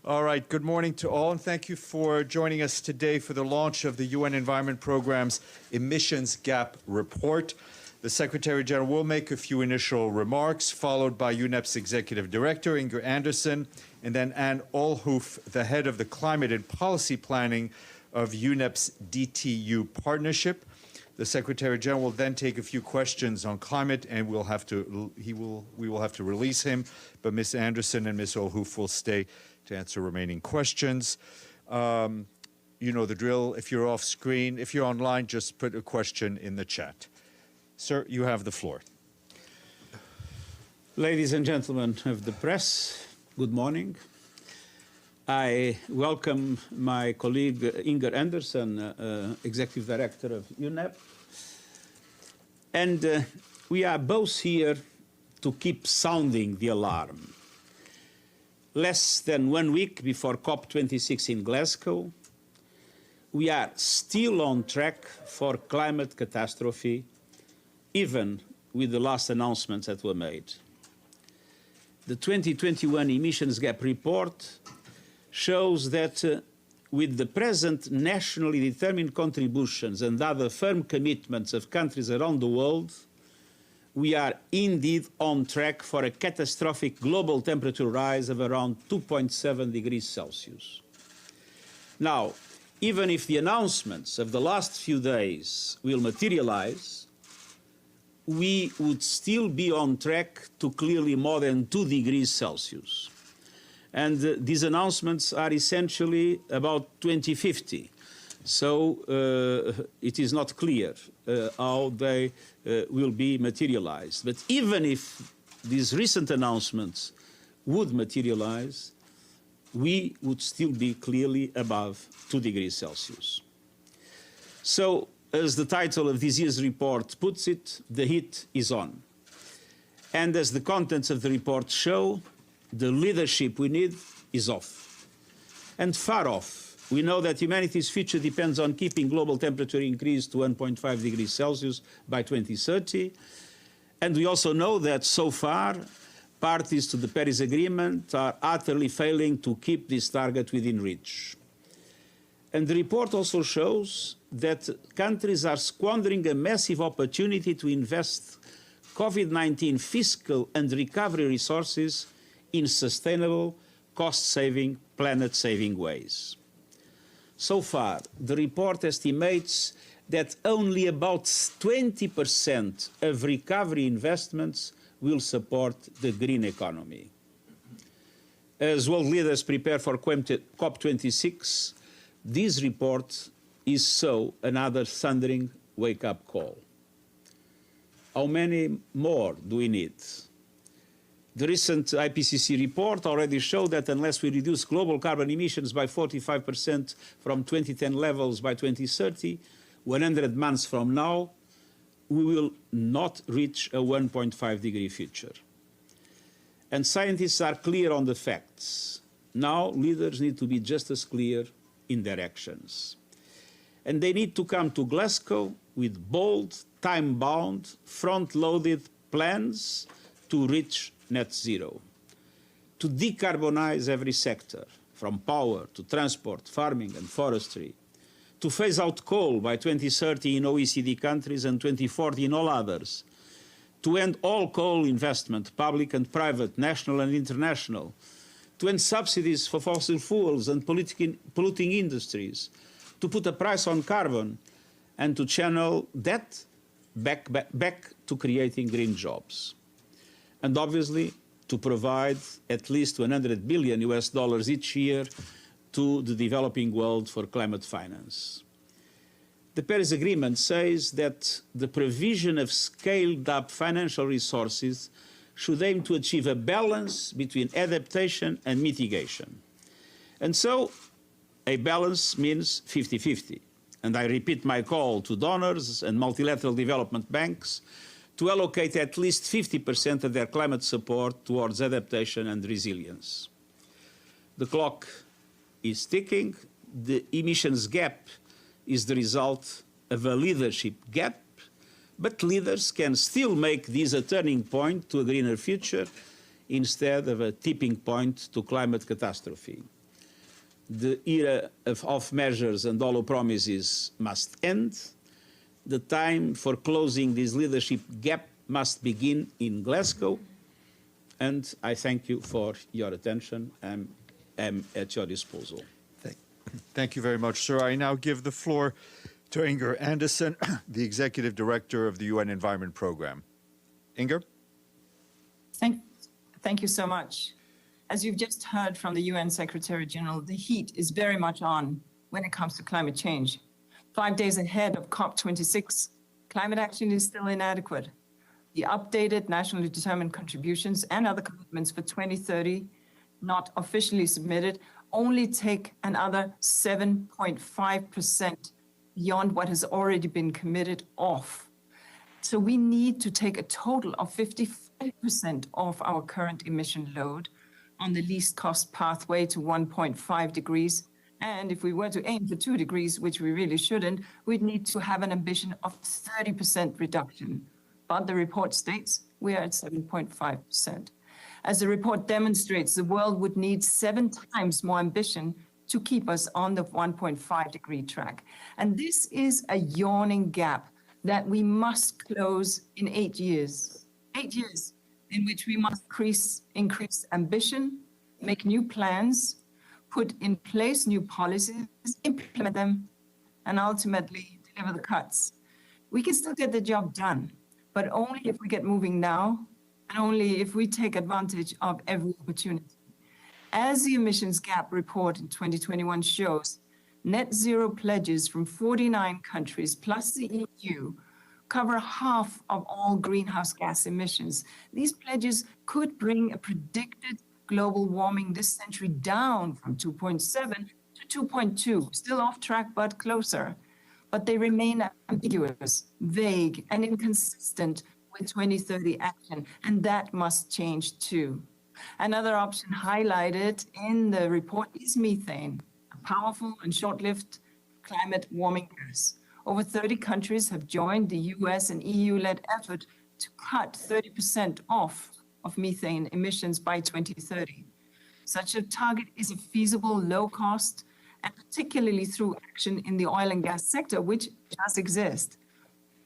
All right, good morning to all, and thank you for joining us today for the launch of the UN Environment Programme's Emissions Gap Report. The Secretary General will make a few initial remarks, followed by UNEP's Executive Director, Inger Andersen, and then Anne Olhoof, the head of the Climate and Policy Planning of UNEP's DTU partnership. The Secretary General will then take a few questions on climate, and we will have to release him. But Ms. Andersen and Ms. Olhoof will stay to answer remaining questions. You know the drill. If you're off screen, if you're online, just put a question in the chat. Sir, you have the floor. Ladies and gentlemen of the press, good morning. I welcome my colleague Inger Andersen, Executive Director of UNEP. And we are both here to keep sounding the alarm. Less than 1 week before COP26 in Glasgow, we are still on track for climate catastrophe, even with the last announcements that were made. The 2021 Emissions Gap Report shows that with the present nationally determined contributions and other firm commitments of countries around the world, we are indeed on track for a catastrophic global temperature rise of around 2.7 degrees Celsius. Now, even if the announcements of the last few days will materialize, we would still be on track to clearly more than 2 degrees Celsius. And these announcements are essentially about 2050. So it is not clear how they will be materialized. But even if these recent announcements would materialize, we would still be clearly above 2 degrees Celsius. So, as the title of this year's report puts it, the heat is on. And as the contents of the report show, the leadership we need is off. And far off. We know that humanity's future depends on keeping global temperature increase to 1.5 degrees Celsius by 2030. And we also know that so far, parties to the Paris Agreement are utterly failing to keep this target within reach. And the report also shows that countries are squandering a massive opportunity to invest COVID-19 fiscal and recovery resources in sustainable, cost-saving, planet-saving ways. So far, the report estimates that only about 20% of recovery investments will support the green economy. As world leaders prepare for COP26, this report is so another thundering wake-up call. How many more do we need? The recent IPCC report already showed that unless we reduce global carbon emissions by 45% from 2010 levels by 2030, 100 months from now, we will not reach a 1.5 degree future. And scientists are clear on the facts. Now leaders need to be just as clear in their actions. And they need to come to Glasgow with bold, time-bound, front-loaded plans to reach net zero, to decarbonize every sector, from power to transport, farming and forestry, to phase out coal by 2030 in OECD countries and 2040 in all others, to end all coal investment, public and private, national and international, to end subsidies for fossil fuels and polluting industries, to put a price on carbon, and to channel that back to creating green jobs. And obviously, to provide at least $100 billion each year to the developing world for climate finance. The Paris Agreement says that the provision of scaled-up financial resources should aim to achieve a balance between adaptation and mitigation. And so, a balance means 50-50. And I repeat my call to donors and multilateral development banks to allocate at least 50% of their climate support towards adaptation and resilience. The clock is ticking. The emissions gap is the result of a leadership gap, but leaders can still make this a turning point to a greener future instead of a tipping point to climate catastrophe. The era of measures and hollow promises must end. The time for closing this leadership gap must begin in Glasgow. And I thank you for your attention. I'm at your disposal. Thank you very much, sir. I now give the floor to Inger Andersen, the Executive Director of the UN Environment Programme. Inger? Thank you so much. As you've just heard from the UN Secretary General, the heat is very much on when it comes to climate change. 5 days ahead of COP26, climate action is still inadequate. The updated nationally determined contributions and other commitments for 2030, not officially submitted, only take another 7.5% beyond what has already been committed off. So we need to take a total of 55% of our current emission load on the least cost pathway to 1.5 degrees. And if we were to aim for 2 degrees, which we really shouldn't, we'd need to have an ambition of 30% reduction. But the report states we are at 7.5%. As the report demonstrates, the world would need 7 times more ambition to keep us on the 1.5 degree track. And this is a yawning gap that we must close in 8 years. 8 years in which we must increase ambition, make new plans, put in place new policies, implement them, and ultimately deliver the cuts. We can still get the job done, but only if we get moving now, and only if we take advantage of every opportunity. As the emissions gap report in 2021 shows, net zero pledges from 49 countries plus the EU cover half of all greenhouse gas emissions. These pledges could bring a predicted global warming this century down from 2.7 to 2.2, still off track but closer. But they remain ambiguous, vague, and inconsistent with 2030 action, and that must change too. Another option highlighted in the report is methane, a powerful and short-lived climate warming gas. Over 30 countries have joined the US and EU-led effort to cut 30% off of methane emissions by 2030. Such a target is a feasible, low-cost, and particularly through action in the oil and gas sector, which does exist.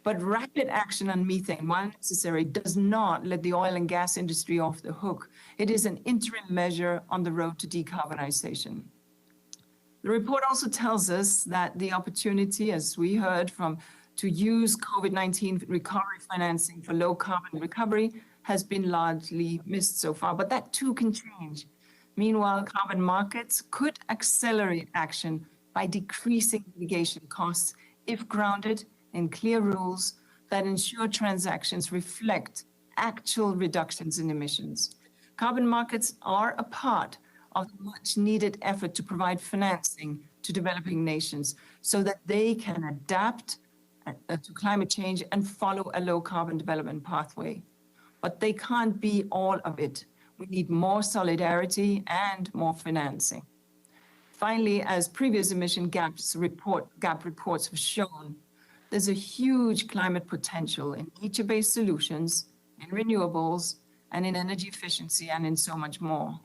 But rapid action on methane, while necessary, does not let the oil and gas industry off the hook. It is an interim measure on the road to decarbonization. The report also tells us that the opportunity, as we heard to use COVID-19 recovery financing for low carbon recovery has been largely missed so far, but that too can change. Meanwhile, carbon markets could accelerate action by decreasing mitigation costs if grounded in clear rules that ensure transactions reflect actual reductions in emissions. Carbon markets are a part of the much needed effort to provide financing to developing nations so that they can adapt to climate change and follow a low carbon development pathway. But they can't be all of it. We need more solidarity and more financing. Finally, as previous emission gap reports have shown, there's a huge climate potential in nature-based solutions, in renewables, and in energy efficiency, and in so much more.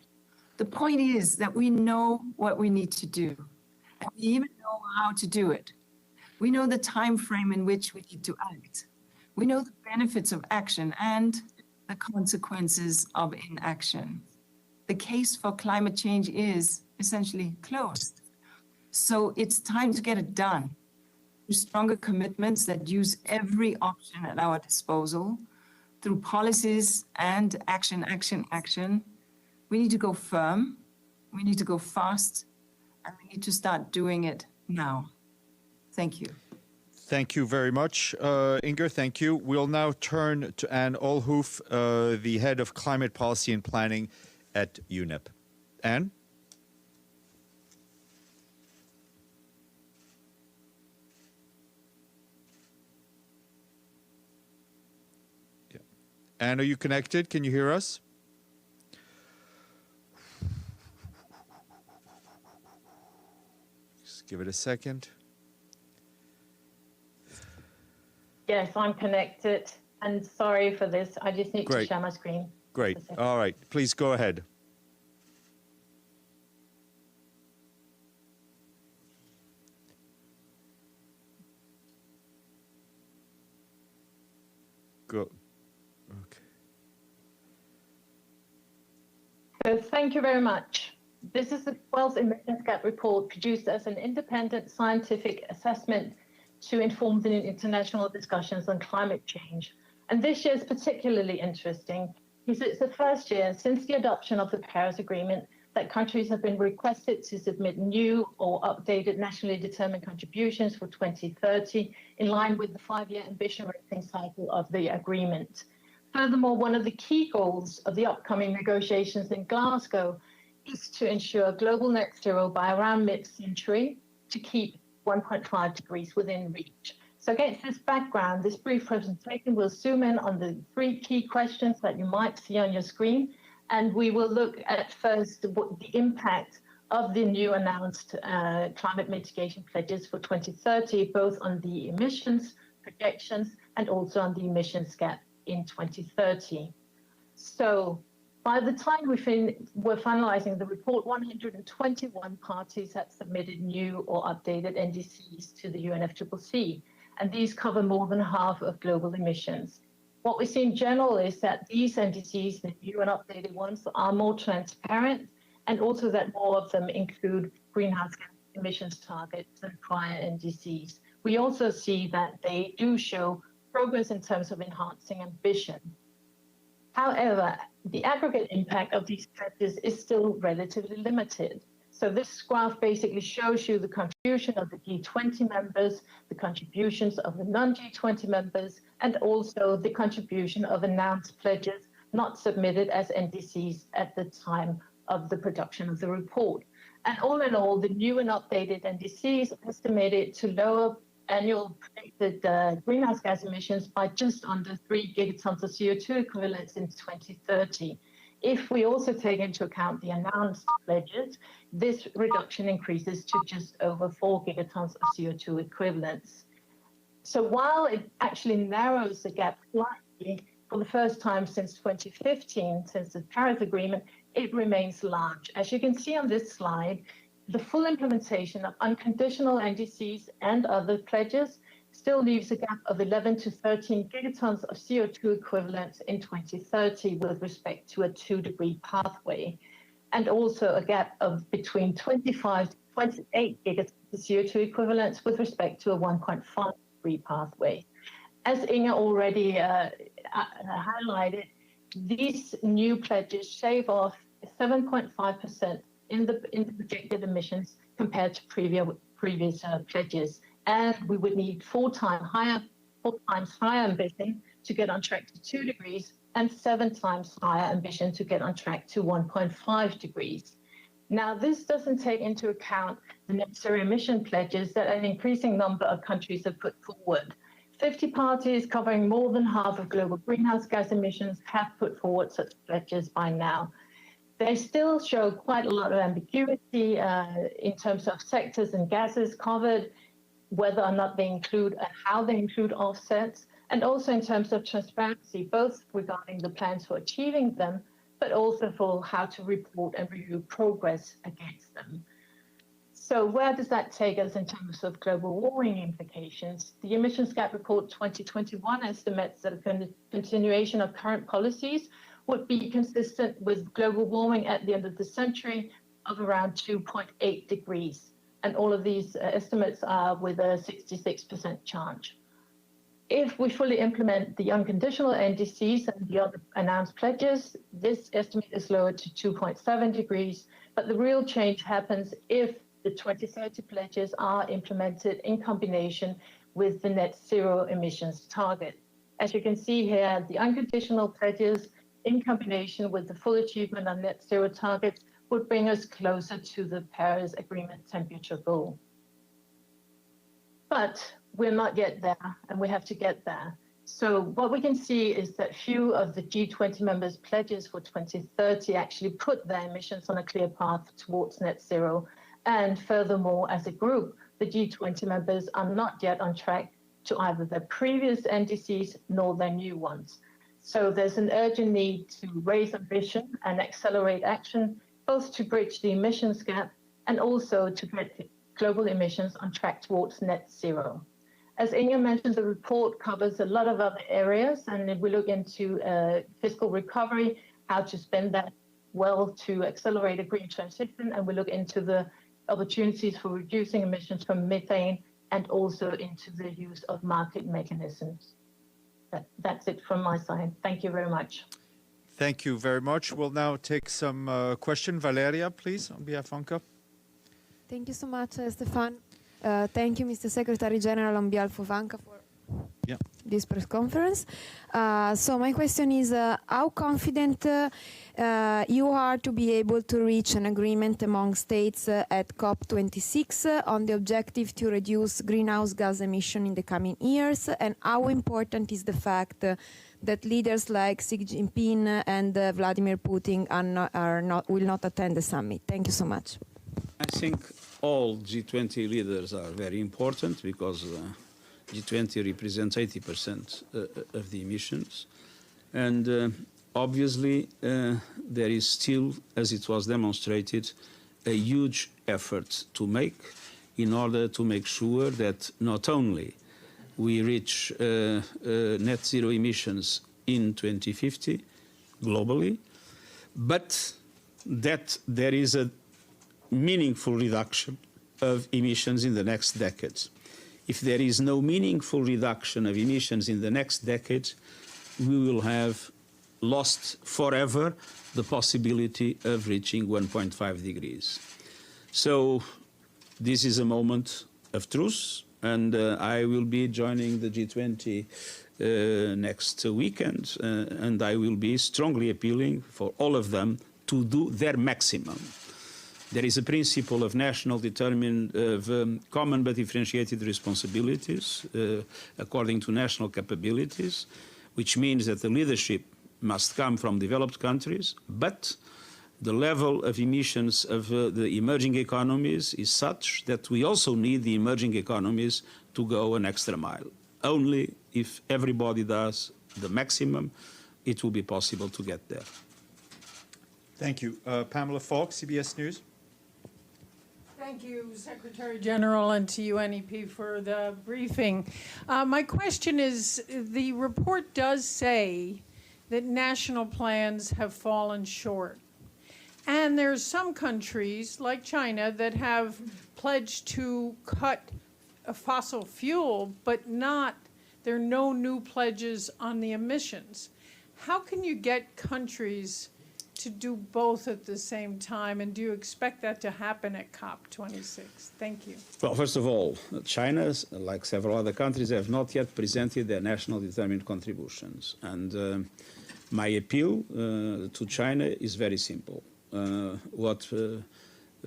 The point is that we know what we need to do, and we even know how to do it. We know the time frame in which we need to act. We know the benefits of action and the consequences of inaction. The case for climate change is essentially closed. So it's time to get it done. Through stronger commitments that use every option at our disposal, through policies and action. We need to go firm, we need to go fast, and we need to start doing it now. Thank you. Thank you very much, Inger. Thank you. We'll now turn to Anne Olhoof, the head of climate policy and planning at UNEP. Anne? Yeah. Anne, are you connected? Can you hear us? Just give it a second. Yes, I'm connected, and sorry for this. I just need to share my screen. Great. All right. Please go ahead. go. Okay. So thank you very much. This is the 12th emissions gap report produced as an independent scientific assessment to inform the international discussions on climate change. And this year is particularly interesting because it's the first year since the adoption of the Paris Agreement that countries have been requested to submit new or updated nationally determined contributions for 2030 in line with the 5-year ambition rating cycle of the agreement. Furthermore, one of the key goals of the upcoming negotiations in Glasgow is to ensure global net zero by around mid-century to keep 1.5 degrees within reach. So against this background, this brief presentation will zoom in on the 3 key questions that you might see on your screen. And we will look at first the impact of the new announced climate mitigation pledges for 2030, both on the emissions projections and also on the emissions gap in 2030. So by the time we're finalizing the report, 121 parties have submitted new or updated NDCs to the UNFCCC, and these cover more than half of global emissions. What we see in general is that these NDCs, the new and updated ones, are more transparent, and also that more of them include greenhouse gas emissions targets than prior NDCs. We also see that they do show progress in terms of enhancing ambition. However, the aggregate impact of these pledges is still relatively limited. So this graph basically shows you the contribution of the G20 members, the contributions of the non-G20 members, and also the contribution of announced pledges not submitted as NDCs at the time of the production of the report. And all in all, the new and updated NDCs are estimated to lower annual predicted greenhouse gas emissions by just under 3 gigatons of CO2 equivalents in 2030. If we also take into account the announced pledges, this reduction increases to just over 4 gigatons of CO2 equivalents. So while it actually narrows the gap slightly for the first time since 2015, since the Paris Agreement, it remains large. As you can see on this slide, the full implementation of unconditional NDCs and other pledges still leaves a gap of 11 to 13 gigatons of CO2 equivalents in 2030 with respect to a 2-degree pathway, and also a gap of between 25 to 28 gigatons of CO2 equivalents with respect to a 1.5-degree pathway. As Inge already highlighted, these new pledges shave off 7.5% in the projected emissions compared to previous pledges. And we would need 4 times higher ambition to get on track to 2 degrees and 7 times higher ambition to get on track to 1.5 degrees. Now, this doesn't take into account the necessary emission pledges that an increasing number of countries have put forward. 50 parties covering more than half of global greenhouse gas emissions have put forward such pledges by now. They still show quite a lot of ambiguity in terms of sectors and gases covered, whether or not they include and how they include offsets, and also in terms of transparency, both regarding the plans for achieving them, but also for how to report and review progress against them. So where does that take us in terms of global warming implications? The Emissions Gap Report 2021 estimates that a continuation of current policies would be consistent with global warming at the end of the century of around 2.8 degrees. And all of these estimates are with a 66% chance. If we fully implement the unconditional NDCs and the other announced pledges, this estimate is lowered to 2.7 degrees, but the real change happens if the 2030 pledges are implemented in combination with the net zero emissions target. As you can see here, the unconditional pledges in combination with the full achievement of net zero targets would bring us closer to the Paris Agreement temperature goal. But we're not yet there, and we have to get there. So what we can see is that few of the G20 members' pledges for 2030 actually put their emissions on a clear path towards net zero. And furthermore, as a group, the G20 members are not yet on track to either their previous NDCs nor their new ones. So there's an urgent need to raise ambition and accelerate action, both to bridge the emissions gap and also to get global emissions on track towards net zero. As Inga mentioned, the report covers a lot of other areas, and if we look into fiscal recovery, how to spend that well to accelerate a green transition, and we look into the opportunities for reducing emissions from methane and also into the use of market mechanisms. That's it from my side. Thank you very much. Thank you very much. We'll now take some question. Valeria, please, on behalf of UNCA. Thank you so much, Stefan. Thank you, Mr. Secretary General, on behalf of ANCA for this press conference. So my question is, how confident you are to be able to reach an agreement among states at COP26 on the objective to reduce greenhouse gas emission in the coming years, and how important is the fact that leaders like Xi Jinping and Vladimir Putin will not attend the summit? Thank you so much. I think all G20 leaders are very important because G20 represents 80% of the emissions. And obviously, there is still, as it was demonstrated, a huge effort to make in order to make sure that not only we reach net zero emissions in 2050 globally, but that there is a meaningful reduction of emissions in the next decades. If there is no meaningful reduction of emissions in the next decade, we will have lost forever the possibility of reaching 1.5 degrees. So this is a moment of truth, and I will be joining the G20 next weekend, and I will be strongly appealing for all of them to do their maximum. There is a principle of national determined, common but differentiated responsibilities according to national capabilities, which means that the leadership must come from developed countries, but the level of emissions of the emerging economies is such that we also need the emerging economies to go an extra mile. Only if everybody does the maximum, it will be possible to get there. Thank you. Pamela Falk, CBS News. Thank you, Secretary General, and to UNEP for the briefing. My question is, the report does say that national plans have fallen short. And there's some countries, like China, that have pledged to cut fossil fuel, but there are no new pledges on the emissions. How can you get countries to do both at the same time, and do you expect that to happen at COP26? Thank you. Well, first of all, China, like several other countries, have not yet presented their national determined contributions. And my appeal to China is very simple. What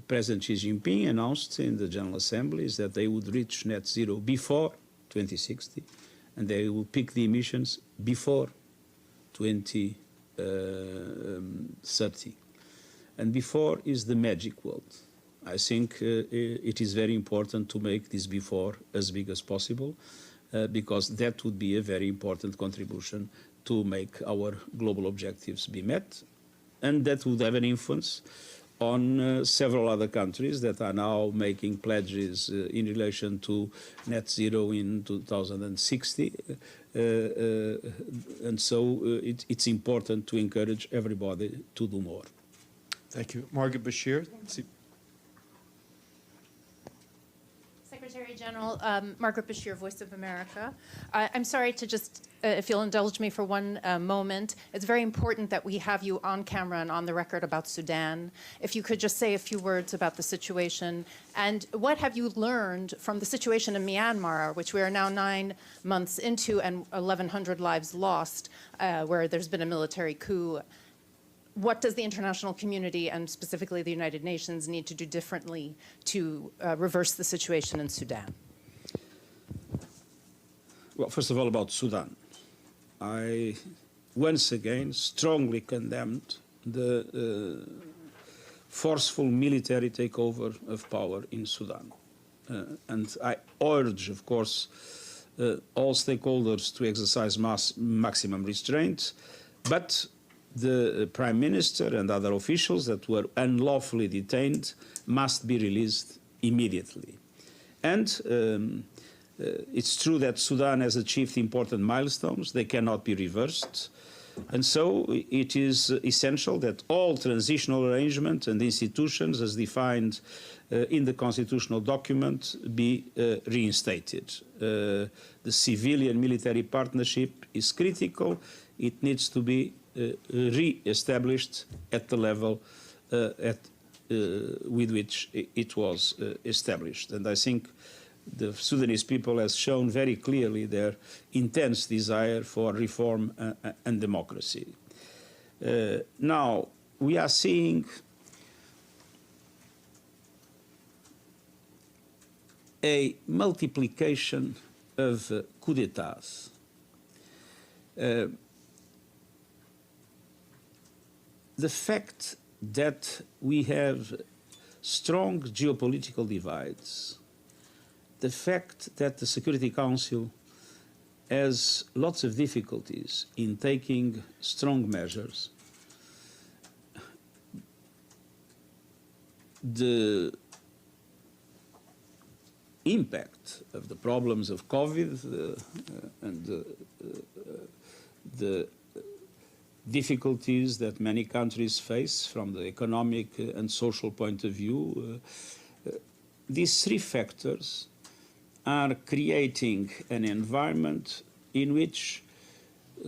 President Xi Jinping announced in the General Assembly is that they would reach net zero before 2060, and they will peak the emissions before 2030. And before is the magic word. I think it is very important to make this before as big as possible, because that would be a very important contribution to make our global objectives be met, and that would have an influence on several other countries that are now making pledges in relation to net zero in 2060. And so it's important to encourage everybody to do more. Thank you. Margaret Bashir. Secretary General, Margaret Bashir, Voice of America. I'm sorry to just, if you'll indulge me for one moment, it's very important that we have you on camera and on the record about Sudan. If you could just say a few words about the situation, and what have you learned from the situation in Myanmar, which we are now 9 months into and 1,100 lives lost, where there's been a military coup. What does the international community, and specifically the United Nations, need to do differently to reverse the situation in Sudan? Well, first of all, about Sudan. I once again strongly condemned the forceful military takeover of power in Sudan. And I urge, of course, all stakeholders to exercise maximum restraint, but the Prime Minister and other officials that were unlawfully detained must be released immediately. And It's true that Sudan has achieved important milestones. They cannot be reversed. And so it is essential that all transitional arrangements and institutions as defined in the constitutional document be reinstated. The civilian-military partnership is critical. It needs to be re-established at the level with which it was established. And I think the Sudanese people has shown very clearly their intense desire for reform and democracy. Now, we are seeing a multiplication of coup d'etats. The fact that we have strong geopolitical divides, the fact that the Security Council has lots of difficulties in taking strong measures, the impact of the problems of COVID and the difficulties that many countries face from the economic and social point of view, these three factors are creating an environment in which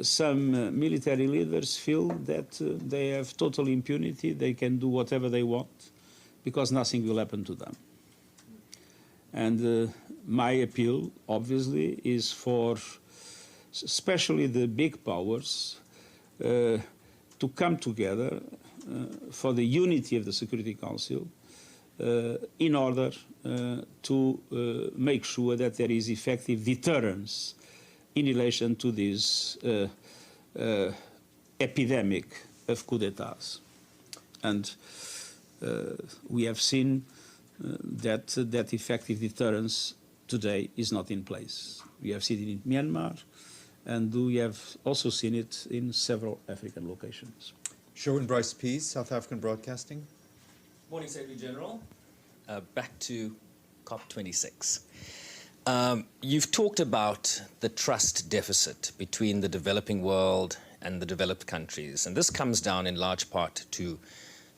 some military leaders feel that they have total impunity, they can do whatever they want, because nothing will happen to them. And my appeal, obviously, is for especially the big powers to come together for the unity of the Security Council in order to make sure that there is effective deterrence in relation to this epidemic of coup d'etats. And we have seen that effective deterrence today is not in place. We have seen it in Myanmar, and we have also seen it in several African locations. Sherwin Bryce Pease, South African Broadcasting. Morning, Secretary General. Back to COP26. You've talked about the trust deficit between the developing world and the developed countries, and this comes down in large part to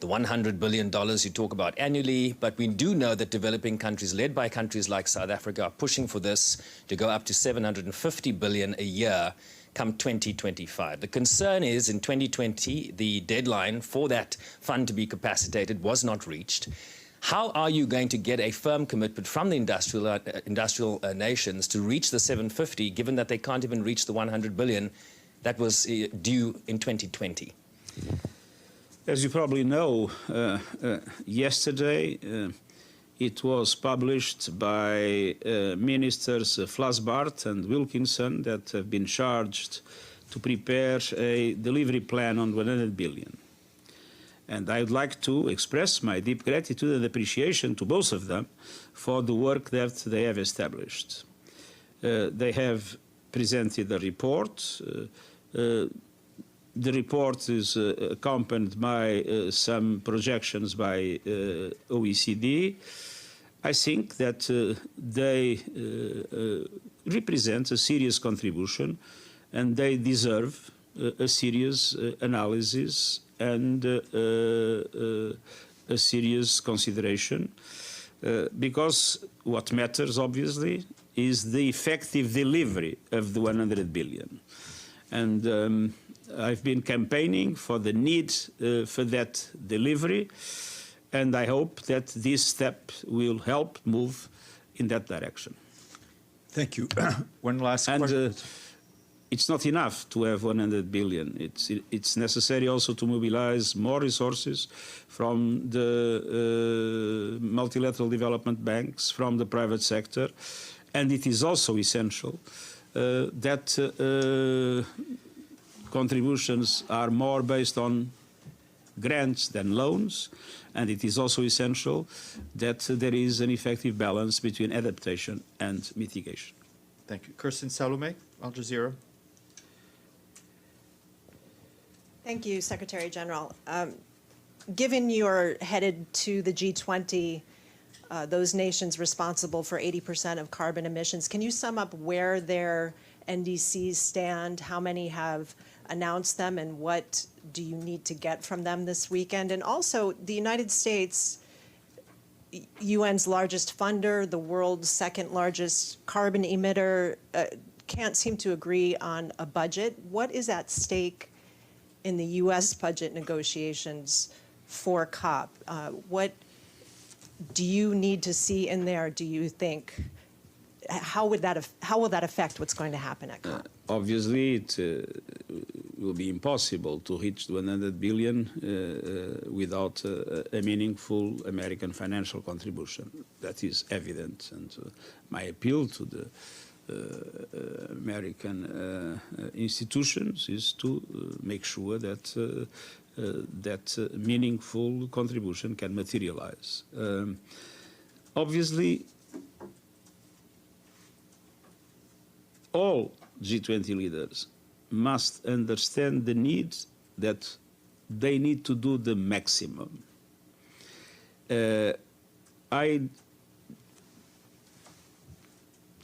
the $100 billion you talk about annually, but we do know that developing countries, led by countries like South Africa, are pushing for this to go up to $750 billion a year come 2025. The concern is in 2020, the deadline for that fund to be capacitated was not reached. How are you going to get a firm commitment from the industrial nations to reach the 750, given that they can't even reach the 100 billion that was due in 2020? As you probably know, yesterday it was published by Ministers Flasbart and Wilkinson that have been charged to prepare a delivery plan on 100 billion. And I would like to express my deep gratitude and appreciation to both of them for the work that they have established. They have presented a report. The report is accompanied by some projections by OECD. I think that they represent a serious contribution, and they deserve a serious analysis and a serious consideration, because what matters, obviously, is the effective delivery of the 100 billion. And I've been campaigning for the need for that delivery, and I hope that this step will help move in that direction. Thank you. One last question. It's not enough to have 100 billion. It's necessary also to mobilize more resources from the multilateral development banks, from the private sector, and it is also essential that contributions are more based on grants than loans, and it is also essential that there is an effective balance between adaptation and mitigation. Thank you. Kirsten Salome, Al Jazeera. Thank you, Secretary General. Given you're headed to the G20, those nations responsible for 80% of carbon emissions. Can you sum up where their NDCs stand, how many have announced them, and what do you need to get from them this weekend? And also, the United States, UN's largest funder, the world's second largest carbon emitter, can't seem to agree on a budget. What is at stake in the U.S. budget negotiations for COP? What do you need to see in there, do you think? How will that affect what's going to happen at COP? Obviously, it will be impossible to reach the 100 billion without a meaningful American financial contribution. That is evident. And my appeal to the American institutions is to make sure that that meaningful contribution can materialize. Obviously, all G20 leaders must understand the need that they need to do the maximum. I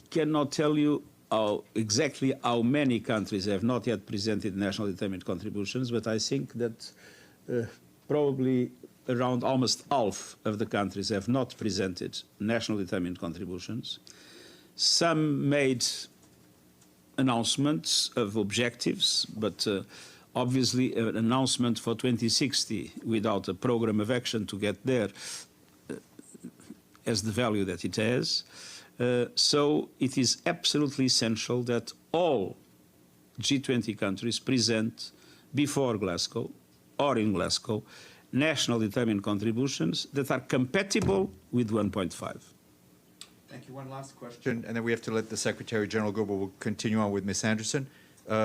cannot tell you exactly how many countries have not yet presented national determined contributions, but I think that probably around almost half of the countries have not presented national determined contributions. Some made announcements of objectives, but obviously an announcement for 2060 without a program of action to get there has the value that it has. So it is absolutely essential that all G20 countries present before Glasgow or in Glasgow national determined contributions that are compatible with 1.5. Thank you. One last question, and then we have to let the Secretary General go, but we'll continue on with Ms. Anderson.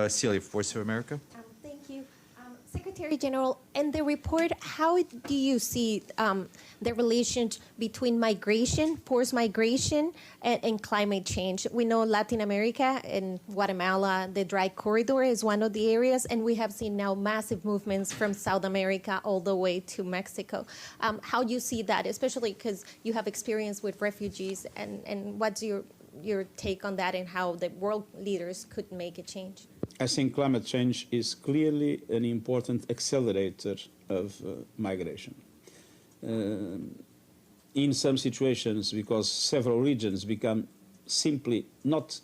Celia, Voice of America. Thank you. Secretary General, in the report, how do you see the relation between migration, forced migration, and climate change? We know Latin America and Guatemala, the dry corridor is one of the areas, and we have seen now massive movements from South America all the way to Mexico. How do you see that, especially because you have experience with refugees, and what's your take on that and how the world leaders could make a change? I think climate change is clearly an important accelerator of migration. In some situations, because several regions become simply not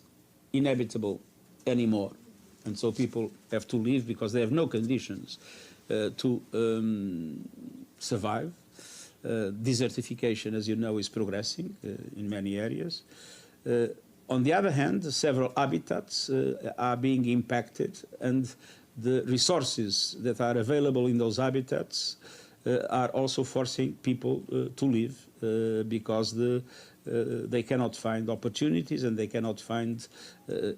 inhabitable anymore, and so people have to leave because they have no conditions to survive. Desertification, as you know, is progressing in many areas. On the other hand, several habitats are being impacted, and the resources that are available in those habitats are also forcing people to leave because they cannot find opportunities, and they cannot find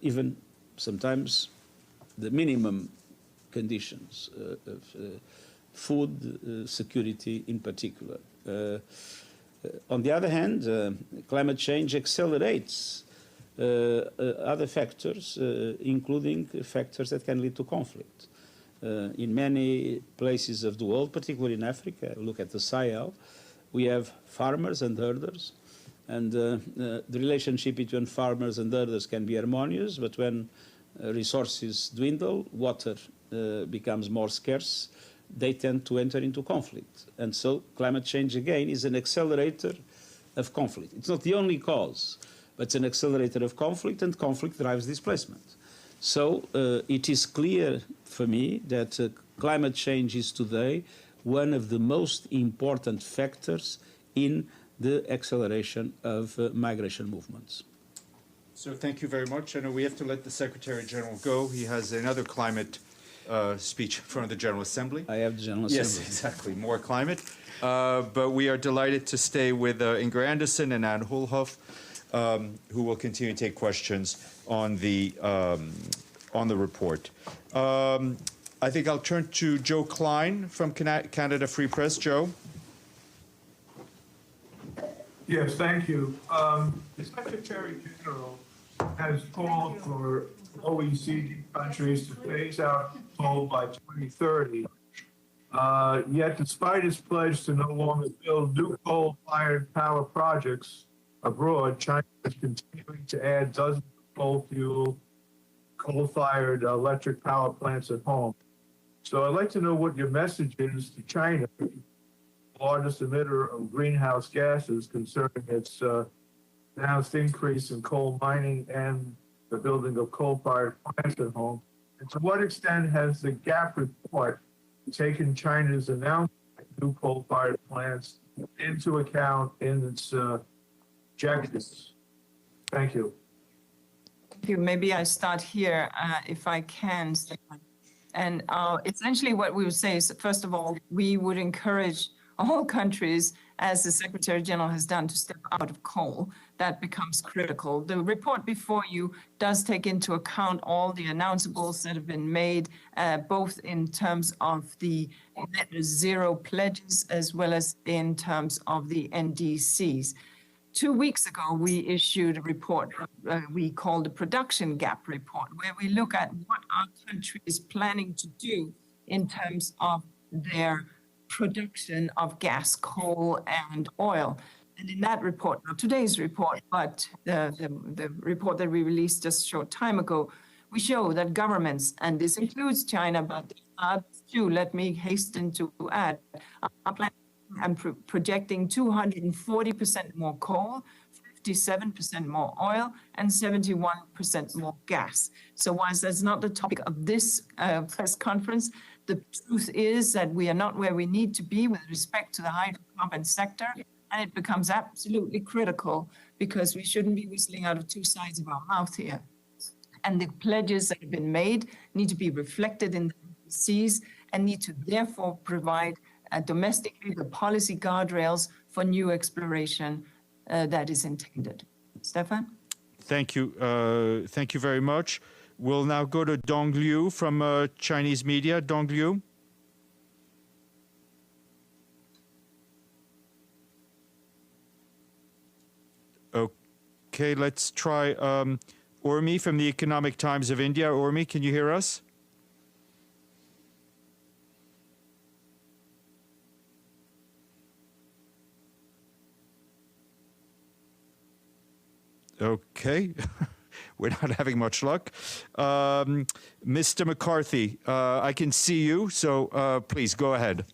even sometimes the minimum conditions of food security in particular. On the other hand, climate change accelerates other factors, including factors that can lead to conflict. In many places of the world, particularly in Africa, look at the Sahel, we have farmers and herders, and the relationship between farmers and herders can be harmonious, but when resources dwindle, water becomes more scarce, they tend to enter into conflict. And so climate change, again, is an accelerator of conflict. It's not the only cause, but it's an accelerator of conflict, and conflict drives displacement. So it is clear for me that climate change is today one of the most important factors in the acceleration of migration movements. So thank you very much. I know we have to let the Secretary General go. He has another climate speech in front of the General Assembly. I have the General Assembly. Yes, exactly. More climate. But we are delighted to stay with Ingrid Anderson and Anne Hulhoff, who will continue to take questions on the report. I think I'll turn to Joe Klein from Canada Free Press. Joe. Yes, thank you. The Secretary General has called for OECD countries to phase out coal by 2030. Yet, despite its pledge to no longer build new coal-fired power projects abroad, China is continuing to add dozens of coal-fired electric power plants at home. So I'd like to know what your message is to China, the largest emitter of greenhouse gases, concerning its announced increase in coal mining and the building of coal-fired plants at home. And to what extent has the GAP report taken China's announcement of new coal-fired plants into account in its objectives? Thank you. Thank you. Maybe I start here, if I can, Stefan. And essentially what we would say is, first of all, we would encourage all countries, as the Secretary General has done, to step out of coal. That becomes critical. The report before you does take into account all the announceables that have been made, both in terms of the net zero pledges as well as in terms of the NDCs. 2 weeks ago, we issued a report we called the Production Gap Report, where we look at what our country is planning to do in terms of their production of gas, coal, and oil. And in that report, not today's report, but the report that we released just a short time ago, we show that governments, and this includes China, but too, let me hasten to add, are planning and projecting 240% more coal, 57% more oil, and 71% more gas. So whilst that's not the topic of this press conference, the truth is that we are not where we need to be with respect to the hydrocarbon sector, and it becomes absolutely critical because we shouldn't be whistling out of two sides of our mouth here. And the pledges that have been made need to be reflected in the NDCs and need to therefore provide domestically the policy guardrails for new exploration that is intended. Stefan? Thank you. Thank you very much. We'll now go to Dong Liu from Chinese media. Dong Liu. Okay, let's try Urmi from the Economic Times of India. Urmi, can you hear us? Okay, we're not having much luck. Mr. McCarthy, I can see you, so please go ahead.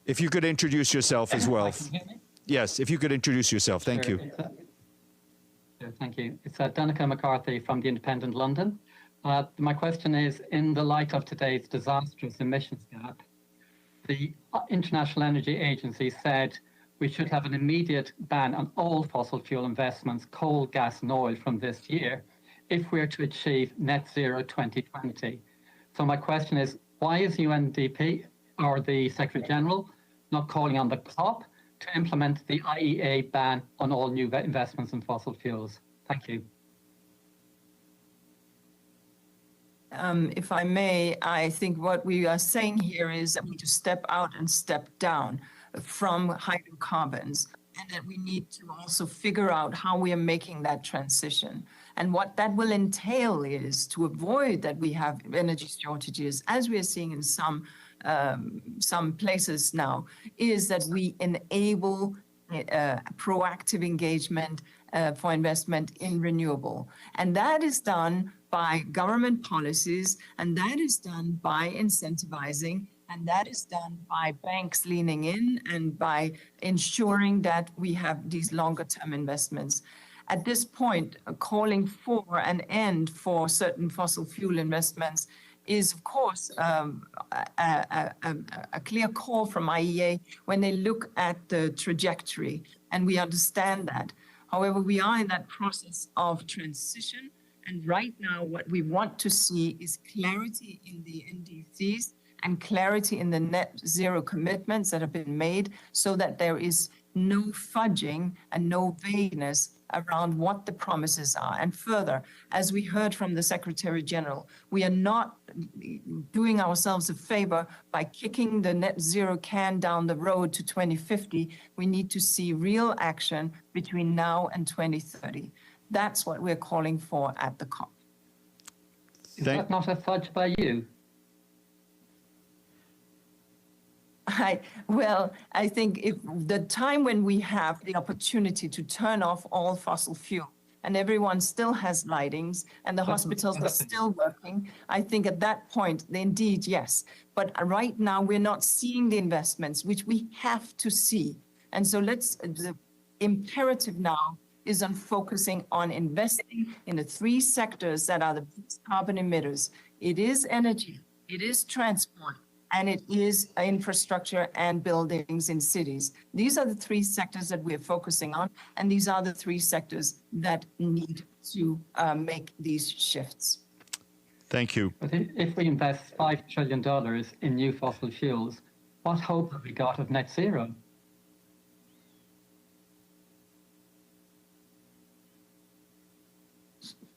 If you could introduce yourself as well. Can you hear me? Yes, if you could introduce yourself. Thank you. Thank you. It's Danica McCarthy from The Independent London. My question is, in the light of today's disastrous emissions gap, the International Energy Agency said we should have an immediate ban on all fossil fuel investments, coal, gas, and oil from this year, if we're to achieve net zero 2020. So my question is, why is UNDP or the Secretary General not calling on the COP to implement the IEA ban on all new investments in fossil fuels? Thank you. If I may, I think what we are saying here is that we need to step out and step down from hydrocarbons, and that we need to also figure out how we are making that transition. And what that will entail is to avoid that we have energy shortages, as we are seeing in some places now, is that we enable proactive engagement for investment in renewable. And that is done by government policies, and that is done by incentivizing, and that is done by banks leaning in and by ensuring that we have these longer term investments. At this point, calling for an end for certain fossil fuel investments is, of course, a clear call from IEA when they look at the trajectory, and we understand that. However, we are in that process of transition, and right now what we want to see is clarity in the NDCs and clarity in the net zero commitments that have been made, so that there is no fudging and no vagueness around what the promises are. And further, as we heard from the Secretary General, we are not doing ourselves a favor by kicking the net zero can down the road to 2050. We need to see real action between now and 2030. That's what we're calling for at the COP. Is that not a fudge by you? I think if the time when we have the opportunity to turn off all fossil fuel and everyone still has lightings and the hospitals are still working, I think at that point, indeed, yes. But right now, we're not seeing the investments, which we have to see. And so the imperative now is on focusing on investing in the three sectors that are the biggest carbon emitters. It is energy, it is transport, and it is infrastructure and buildings in cities. These are the three sectors that we're focusing on, and these are the three sectors that need to make these shifts. Thank you. But if we invest $5 trillion in new fossil fuels, what hope have we got of net zero?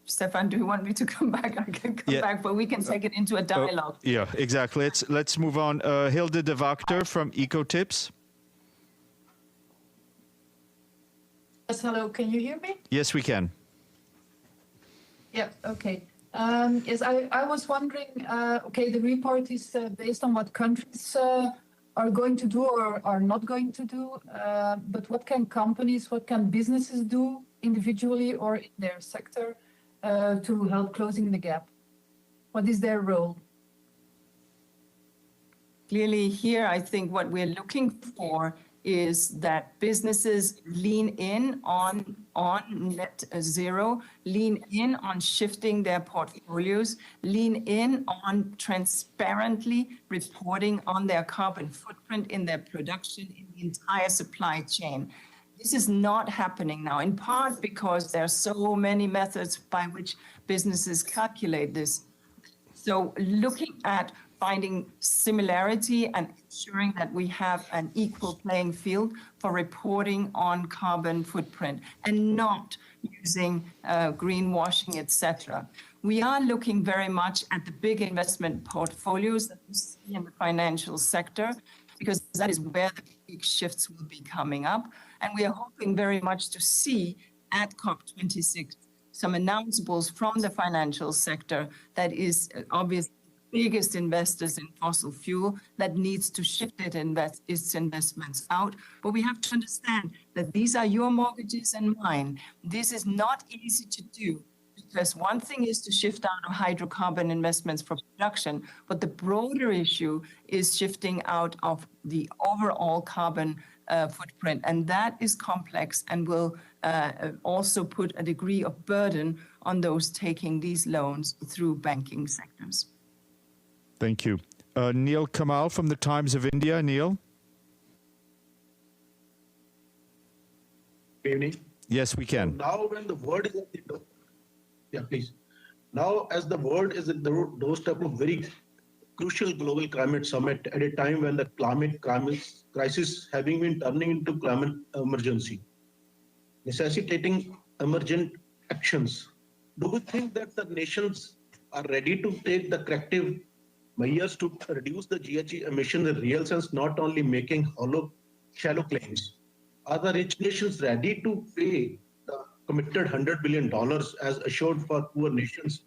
Stefan, do you want me to come back? I can come back, but we can take it into a dialogue. Yeah, exactly. Let's move on. Hilde de Wachter from EcoTips. Yes, hello. Can you hear me? Yes, we can. Yeah, okay. Yes, I was wondering, okay, the report is based on what countries are going to do or are not going to do, but what can companies, what can businesses do individually or in their sector to help closing the gap? What is their role? Clearly here, I think what we're looking for is that businesses lean in on net zero, lean in on shifting their portfolios, lean in on transparently reporting on their carbon footprint in their production in the entire supply chain. This is not happening now, in part because there are so many methods by which businesses calculate this. So looking at finding similarity and ensuring that we have an equal playing field for reporting on carbon footprint and not using greenwashing, etc. We are looking very much at the big investment portfolios that we see in the financial sector, because that is where the big shifts will be coming up. And we are hoping very much to see at COP26 some announceables from the financial sector that is obviously the biggest investors in fossil fuel that needs to shift its investments out. But we have to understand that these are your mortgages and mine. This is not easy to do, because one thing is to shift out of hydrocarbon investments for production, but the broader issue is shifting out of the overall carbon footprint. And that is complex and will also put a degree of burden on those taking these loans through banking sectors. Thank you. Neil Kamal from the Times of India. Neil? Good evening. Yes, we can. So now when the world is at the please. Now, as the world is at the doorstep of very crucial global climate summit at a time when the climate crisis having been turning into climate emergency, necessitating emergent actions, do we think that the nations are ready to take the corrective measures to reduce the GHG emissions in real sense, not only making shallow claims? Are the rich nations ready to pay the committed $100 billion as assured for poor nations?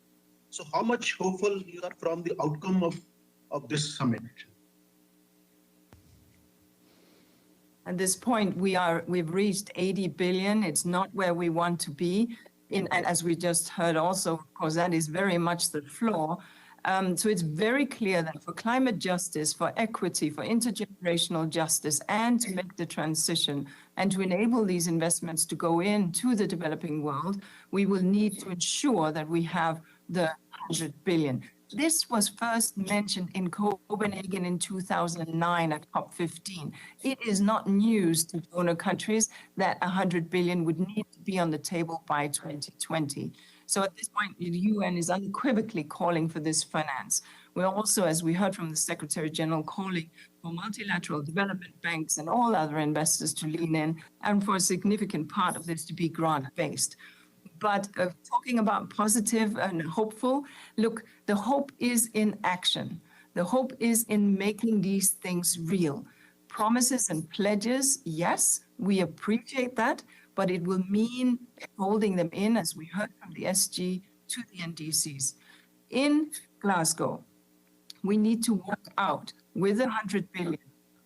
So how much hopeful you are from the outcome of this summit? At this point, we've reached 80 billion. It's not where we want to be. And as we just heard also, of course, that is very much the floor. So it's very clear that for climate justice, for equity, for intergenerational justice, and to make the transition and to enable these investments to go into the developing world, we will need to ensure that we have the 100 billion. This was first mentioned in Copenhagen in 2009 at COP15. It is not news to donor countries that 100 billion would need to be on the table by 2020. So at this point, the UN is unequivocally calling for this finance. We're also, as we heard from the Secretary General, calling for multilateral development banks and all other investors to lean in, and for a significant part of this to be grant-based. But talking about positive and hopeful, look, the hope is in action. The hope is in making these things real. Promises and pledges, yes, we appreciate that, but it will mean holding them in, as we heard from the SG, to the NDCs. In Glasgow, we need to work out with 100 billion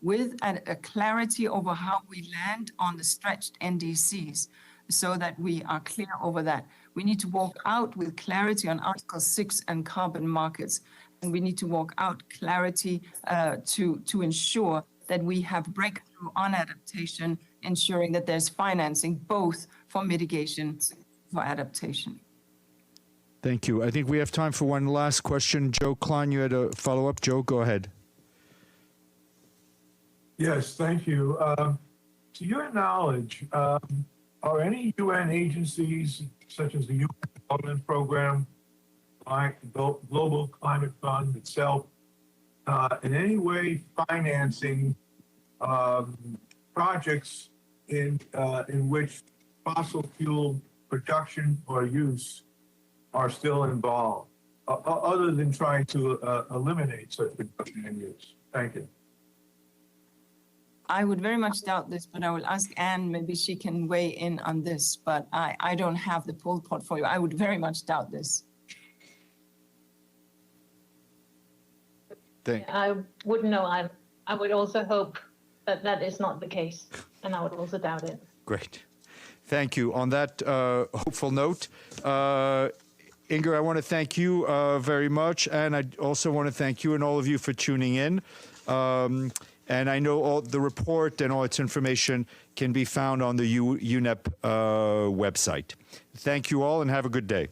with a clarity over how we land on the stretched NDCs so that we are clear over that. We need to walk out with clarity on Article 6 and carbon markets. And we need to walk out clarity to ensure that we have breakthrough on adaptation, ensuring that there's financing both for mitigation for adaptation. Thank you. I think we have time for one last question. Joe Klein, you had a follow-up. Joe, go ahead. Yes, thank you. To your knowledge, are any UN agencies, such as the UN Development Program, Global Climate Fund itself, in any way financing projects in which fossil fuel production or use are still involved, other than trying to eliminate such production and use? Thank you. I would very much doubt this, but I will ask Anne, maybe she can weigh in on this, but I don't have the full portfolio. I would very much doubt this. I wouldn't know. I would also hope that that is not the case, and I would also doubt it. Great. Thank you. On that hopeful note, Inger, I want to thank you very much, and I also want to thank you and all of you for tuning in. And I know all the report and all its information can be found on the UNEP website. Thank you all, and have a good day.